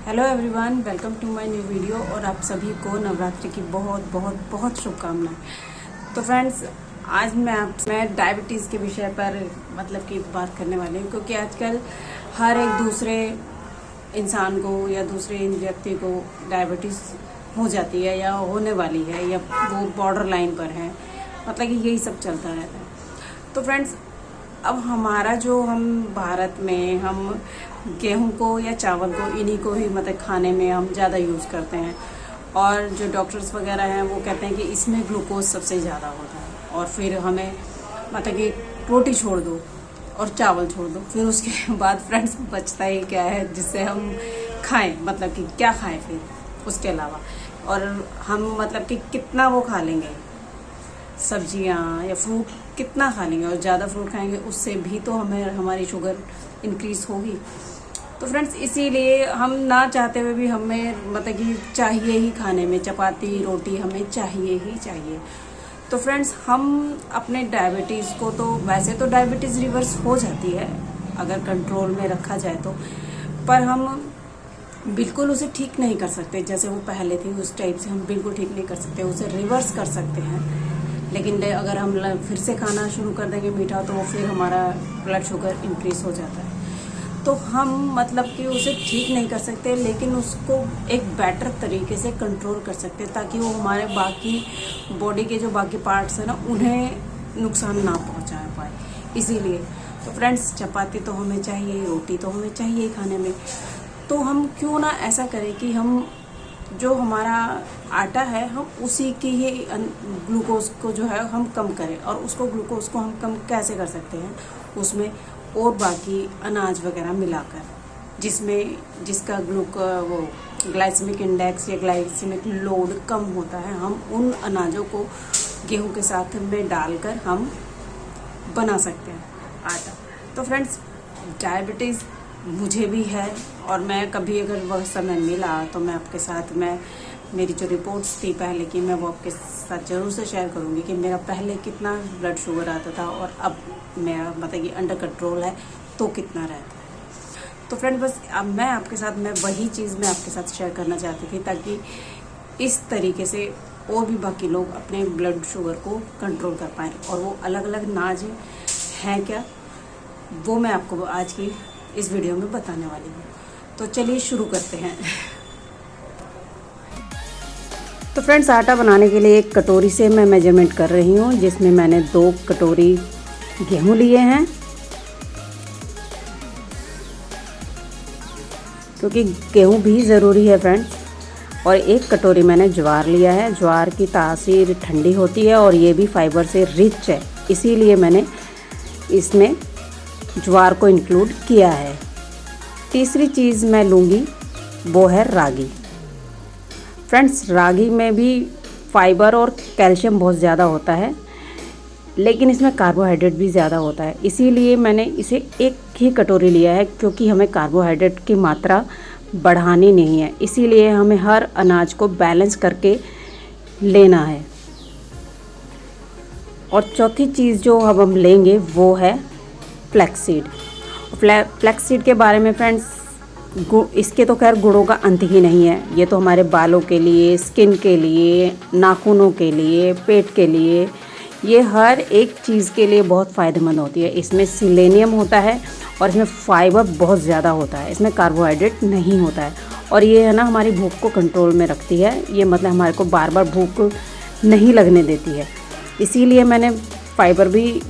Hello everyone, welcome to my new video. और आप सभी को नवरात्रि की बहुत बहुत बहुत शुभकामनाएं। तो फ्रेंड्स, आज मैं डायबिटीज़ के विषय पर कि बात करने वाली हूँ, क्योंकि आजकल हर एक दूसरे इंसान को या दूसरे व्यक्ति को डायबिटीज़ हो जाती है या होने वाली है या वो बॉर्डर लाइन पर है, कि यही सब चलता रहता है। तो फ्रेंड्स, अब हम भारत में हम गेहूं को या चावल को इन्हीं को ही खाने में हम ज़्यादा यूज़ करते हैं। और जो डॉक्टर्स वगैरह हैं वो कहते हैं कि इसमें ग्लूकोज सबसे ज़्यादा होता है। और फिर हमें कि रोटी छोड़ दो और चावल छोड़ दो, फिर उसके बाद फ्रेंड्स बचता ही क्या है जिससे हम खाएं, कि क्या खाएं फिर उसके अलावा। और हम कि कितना वो खा लेंगे, सब्जियां या फ्रूट कितना खा लेंगे, और ज़्यादा फ्रूट खाएंगे उससे भी तो हमारी शुगर इंक्रीज होगी। तो फ्रेंड्स, इसीलिए हम ना चाहते हुए भी हमें कि चाहिए ही, खाने में चपाती रोटी हमें चाहिए ही चाहिए। तो फ्रेंड्स, हम अपने डायबिटीज़ को तो वैसे तो डायबिटीज़ रिवर्स हो जाती है अगर कंट्रोल में रखा जाए तो, पर हम बिल्कुल उसे ठीक नहीं कर सकते। जैसे वो पहले थी उस टाइप से हम बिल्कुल ठीक नहीं कर सकते, उसे रिवर्स कर सकते हैं। लेकिन अगर हम फिर से खाना शुरू कर देंगे मीठा, तो वो फिर हमारा ब्लड शुगर इंक्रीज हो जाता है। तो हम कि उसे ठीक नहीं कर सकते, लेकिन उसको एक बेटर तरीके से कंट्रोल कर सकते हैं, ताकि वो हमारे बाकी बॉडी के जो बाकी पार्ट्स हैं ना, उन्हें नुकसान ना पहुंचा पाए। इसीलिए तो फ्रेंड्स, चपाती तो हमें चाहिए, रोटी तो हमें चाहिए खाने में। तो हम क्यों ना ऐसा करें कि हम जो हमारा आटा है हम उसी की ही ग्लूकोज को जो है हम कम करें। और उसको ग्लूकोज को हम कम कैसे कर सकते हैं, उसमें और बाकी अनाज वगैरह मिलाकर, जिसका वो ग्लाइसेमिक इंडेक्स या ग्लाइसेमिक लोड कम होता है, हम उन अनाजों को गेहूं के साथ में डालकर हम बना सकते हैं आटा। तो फ्रेंड्स, डायबिटीज़ मुझे भी है, और मैं कभी अगर वह समय मिला तो मैं आपके साथ मेरी जो रिपोर्ट्स थी पहले की, मैं वो आपके साथ ज़रूर से शेयर करूँगी कि मेरा पहले कितना ब्लड शुगर आता था और अब मेरा कि अंडर कंट्रोल है तो कितना रहता है। तो फ्रेंड, बस अब मैं वही चीज़ मैं आपके साथ शेयर करना चाहती थी, ताकि इस तरीके से और भी बाकी लोग अपने ब्लड शुगर को कंट्रोल कर पाएँ। और वो अलग अलग अनाज हैं क्या, वो मैं आपको आज की इस वीडियो में बताने वाली हूँ। तो चलिए शुरू करते हैं। तो फ्रेंड्स, आटा बनाने के लिए एक कटोरी से मैं मेजरमेंट कर रही हूँ, जिसमें मैंने 2 कटोरी गेहूं लिए हैं, क्योंकि गेहूं भी ज़रूरी है फ्रेंड्स। और 1 कटोरी मैंने ज्वार लिया है। ज्वार की तासीर ठंडी होती है और ये भी फाइबर से रिच है, इसीलिए मैंने इसमें ज्वार को इंक्लूड किया है। तीसरी चीज़ मैं लूँगी वो है रागी। फ्रेंड्स, रागी में भी फाइबर और कैल्शियम बहुत ज़्यादा होता है, लेकिन इसमें कार्बोहाइड्रेट भी ज़्यादा होता है, इसीलिए मैंने इसे 1 ही कटोरी लिया है, क्योंकि हमें कार्बोहाइड्रेट की मात्रा बढ़ानी नहीं है। इसीलिए हमें हर अनाज को बैलेंस करके लेना है। और चौथी चीज़ जो अब हम लेंगे वो है फ्लैक्सीड। फ्लैक्सीड के बारे में फ्रेंड्स, इसके तो खैर गुणों का अंत ही नहीं है। ये तो हमारे बालों के लिए, स्किन के लिए, नाखूनों के लिए, पेट के लिए, ये हर एक चीज़ के लिए बहुत फ़ायदेमंद होती है। इसमें सेलेनियम होता है और इसमें फाइबर बहुत ज़्यादा होता है, इसमें कार्बोहाइड्रेट नहीं होता है। और ये है ना, हमारी भूख को कंट्रोल में रखती है। ये हमारे को बार बार भूख नहीं लगने देती है। इसीलिए मैंने फाइबर भी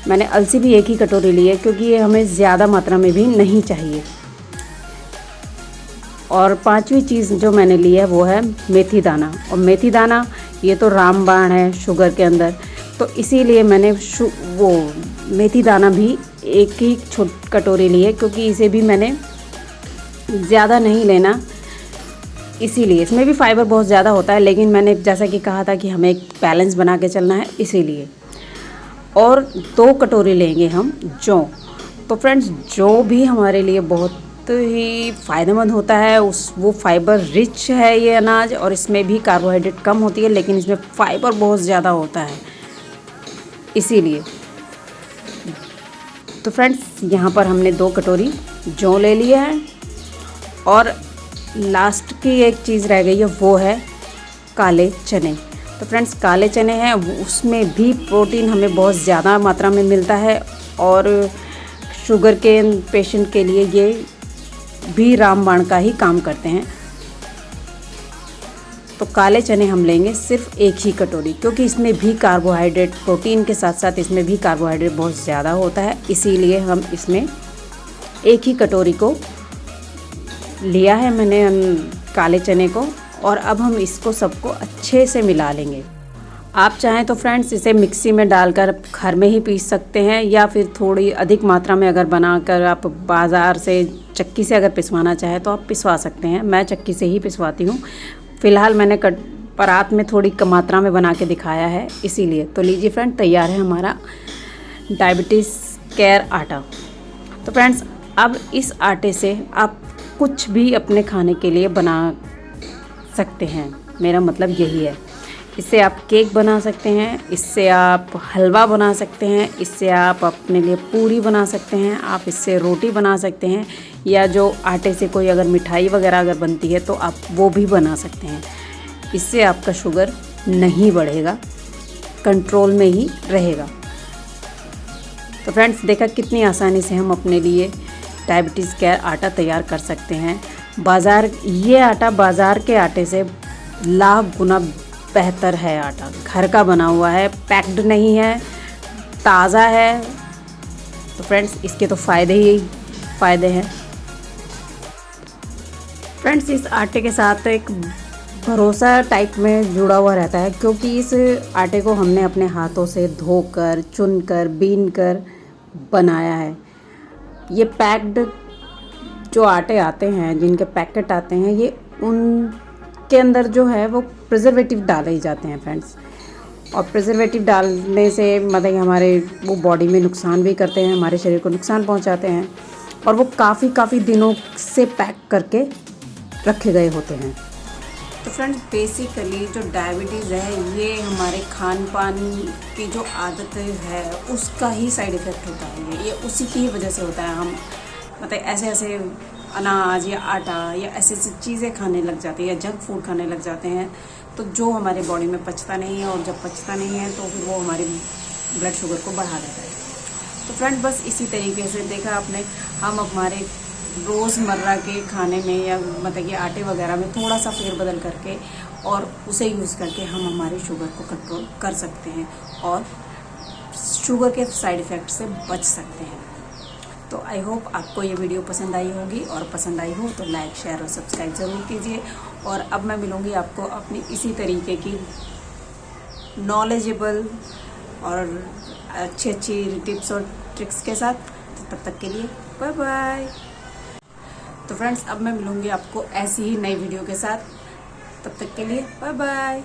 मैंने अलसी भी 1 ही कटोरी ली है, क्योंकि ये हमें ज़्यादा मात्रा में भी नहीं चाहिए। और 5वीं चीज़ जो मैंने ली है वो है मेथी दाना। और मेथी दाना ये तो रामबाण है शुगर के अंदर, तो इसीलिए मैंने वो मेथी दाना भी 1 ही कटोरी ली है, क्योंकि इसे भी मैंने ज़्यादा नहीं लेना, इसीलिए। इसमें भी फाइबर बहुत ज़्यादा होता है, लेकिन मैंने जैसा कि कहा था कि हमें एक बैलेंस बना के चलना है, इसीलिए। और 2 कटोरी लेंगे हम जौ। तो फ्रेंड्स, जौ भी हमारे लिए बहुत ही फ़ायदेमंद होता है। वो फाइबर रिच है ये अनाज, और इसमें भी कार्बोहाइड्रेट कम होती है, लेकिन इसमें फाइबर बहुत ज़्यादा होता है, इसीलिए। तो फ्रेंड्स, यहाँ पर हमने 2 कटोरी जौ ले लिया है। और लास्ट की एक चीज़ रह गई है, वो है काले चने। तो फ्रेंड्स काले चने हैं, उसमें भी प्रोटीन हमें बहुत ज़्यादा मात्रा में मिलता है और शुगर के पेशेंट के लिए ये भी रामबाण का ही काम करते हैं। तो काले चने हम लेंगे सिर्फ एक ही कटोरी, क्योंकि इसमें भी कार्बोहाइड्रेट, प्रोटीन के साथ साथ इसमें भी कार्बोहाइड्रेट बहुत ज़्यादा होता है, इसीलिए हम इसमें एक ही कटोरी को लिया है मैंने काले चने को। और अब हम इसको सबको अच्छे से मिला लेंगे। आप चाहें तो फ्रेंड्स इसे मिक्सी में डालकर घर में ही पीस सकते हैं, या फिर थोड़ी अधिक मात्रा में अगर बनाकर आप बाज़ार से चक्की से अगर पिसवाना चाहें तो आप पिसवा सकते हैं। मैं चक्की से ही पिसवाती हूँ। फ़िलहाल मैंने परात में थोड़ी कम मात्रा में बना के दिखाया है इसीलिए। तो लीजिए फ्रेंड, तैयार है हमारा डायबिटीज़ केयर आटा। तो फ्रेंड्स अब इस आटे से आप कुछ भी अपने खाने के लिए बना सकते हैं, मेरा मतलब यही है। इससे आप केक बना सकते हैं, इससे आप हलवा बना सकते हैं, इससे आप अपने लिए पूरी बना सकते हैं, आप इससे रोटी बना सकते हैं, या जो आटे से कोई अगर मिठाई वगैरह अगर बनती है तो आप वो भी बना सकते हैं। इससे आपका शुगर नहीं बढ़ेगा, कंट्रोल में ही रहेगा। तो फ्रेंड्स देखा कितनी आसानी से हम अपने लिए डायबिटीज़ केयर आटा तैयार कर सकते हैं। ये आटा बाज़ार के आटे से लाख गुना बेहतर है। आटा घर का बना हुआ है, पैक्ड नहीं है, ताज़ा है। तो फ्रेंड्स इसके तो फ़ायदे ही फ़ायदे हैं। फ्रेंड्स इस आटे के साथ एक भरोसा टाइप में जुड़ा हुआ रहता है, क्योंकि इस आटे को हमने अपने हाथों से धोकर, चुनकर, बीनकर बनाया है। ये पैक्ड जो आटे आते हैं, जिनके पैकेट आते हैं, ये उनके अंदर जो है वो प्रिजर्वेटिव डाले ही जाते हैं फ्रेंड्स। और प्रिजर्वेटिव डालने से मतलब हमारे वो बॉडी में नुकसान भी करते हैं, हमारे शरीर को नुकसान पहुंचाते हैं, और वो काफ़ी दिनों से पैक करके रखे गए होते हैं। तो फ्रेंड्स बेसिकली जो डायबिटीज़ है ये हमारे खान पान की जो आदत है उसका ही साइड इफ़ेक्ट होता है। ये उसी की वजह से होता है। हम मतलब ऐसे अनाज या आटा या ऐसी चीज़ें खाने लग जाते हैं, या जंक फूड खाने लग जाते हैं, तो जो हमारे बॉडी में पचता नहीं है, और जब पचता नहीं है तो फिर वो हमारी ब्लड शुगर को बढ़ा देता है। तो फ्रेंड बस इसी तरीके से देखा आपने, हम हमारे रोज़मर्रा के खाने में या मतलब ये आटे वगैरह में थोड़ा सा फेरबदल करके और उसे यूज़ करके हम हमारे शुगर को कंट्रोल कर सकते हैं और शुगर के साइड इफ़ेक्ट से बच सकते हैं। तो आई होप आपको ये वीडियो पसंद आई होगी, और पसंद आई हो तो लाइक, शेयर और सब्सक्राइब ज़रूर कीजिए। और अब मैं मिलूँगी आपको अपनी इसी तरीके की नॉलेजेबल और अच्छी टिप्स और ट्रिक्स के साथ। तो तब तक के लिए बाय बाय। तो फ्रेंड्स अब मैं मिलूँगी आपको ऐसी ही नई वीडियो के साथ। तब तक के लिए बाय बाय।